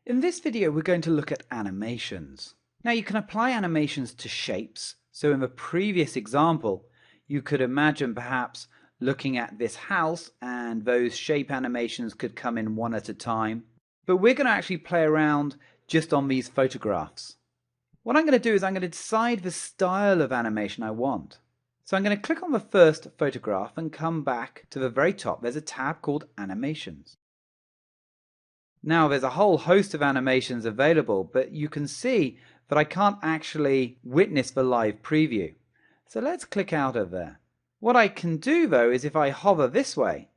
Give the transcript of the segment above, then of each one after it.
In this video we're going to look at animations. Now you can apply animations to shapes. So in the previous example you could imagine perhaps looking at this house and those shape animations could come in one at a time. But we're going to actually play around just on these photographs. What I'm going to do is I'm going to decide the style of animation I want. So I'm going to click on the first photograph and come back to the very top. There's a tab called Animations. Now there's a whole host of animations available, but you can see that I can't actually witness the live preview. So let's click out of there. What I can do though is if I hover this way,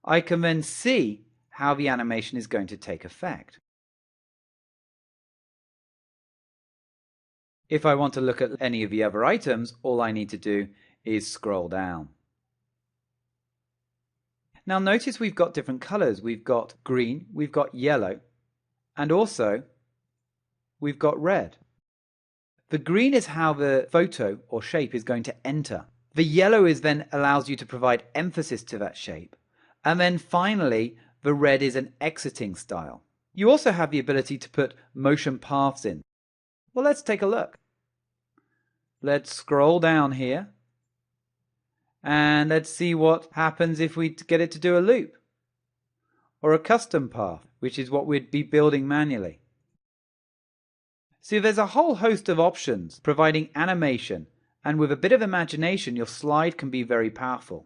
I can then see how the animation is going to take effect. If I want to look at any of the other items, all I need to do is scroll down. Now notice we've got different colors. We've got green, we've got yellow, and also we've got red. The green is how the photo or shape is going to enter. The yellow is then allows you to provide emphasis to that shape. And then finally, the red is an exiting style. You also have the ability to put motion paths in. Well, let's take a look. Let's scroll down here. And let's see what happens if we get it to do a loop or a custom path, which is what we'd be building manually. See, there's a whole host of options providing animation, and with a bit of imagination, your slide can be very powerful.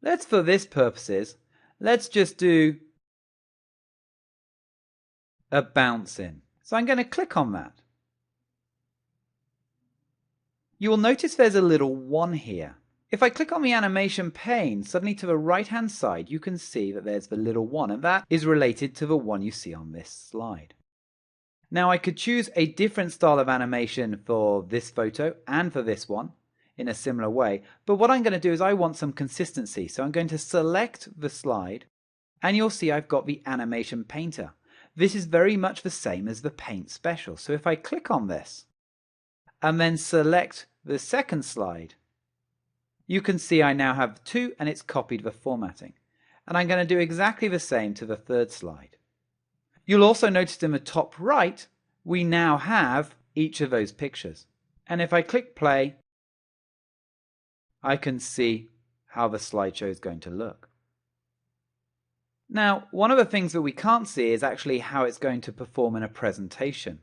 For this purposes, let's just do a bounce in. So I'm going to click on that. You will notice there's a little 1 here. If I click on the animation pane, suddenly to the right hand side you can see that there's the little 1, and that is related to the one you see on this slide. Now I could choose a different style of animation for this photo and for this one in a similar way, but what I'm going to do is I want some consistency, so I'm going to select the slide and you'll see I've got the animation painter. This is very much the same as the paint special, so if I click on this and then select the second slide, you can see I now have 2 and it's copied the formatting. And I'm going to do exactly the same to the third slide. You'll also notice in the top right, we now have each of those pictures. And if I click play, I can see how the slideshow is going to look. Now, one of the things that we can't see is actually how it's going to perform in a presentation.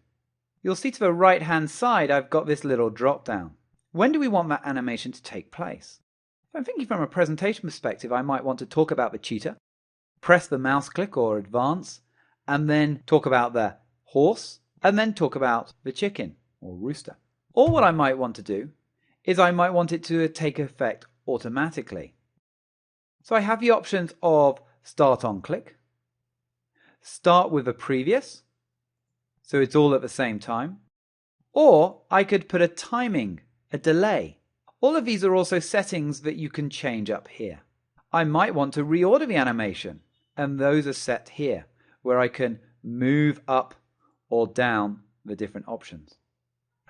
You'll see to the right hand side I've got this little drop down. When do we want that animation to take place? If I'm thinking from a presentation perspective, I might want to talk about the cheetah, press the mouse click or advance, and then talk about the horse, and then talk about the chicken or rooster. Or what I might want to do is I might want it to take effect automatically. So I have the options of start on click, start with a previous, so it's all at the same time, or I could put a timing, a delay. All of these are also settings that you can change up here. I might want to reorder the animation, and those are set here, where I can move up or down the different options.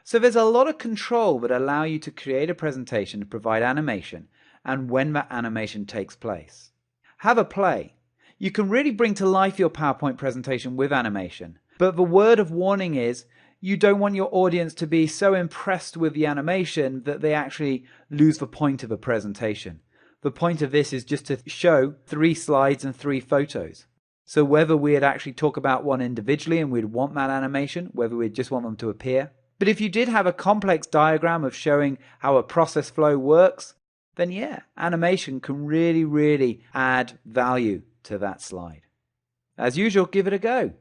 So there's a lot of control that allow you to create a presentation to provide animation and when that animation takes place. Have a play. You can really bring to life your PowerPoint presentation with animation, but the word of warning is you don't want your audience to be so impressed with the animation that they actually lose the point of a presentation. The point of this is just to show 3 slides and 3 photos. So whether we'd actually talk about one individually and we'd want that animation, whether we'd just want them to appear. But if you did have a complex diagram of showing how a process flow works, then yeah, animation can really add value to that slide. As usual, give it a go.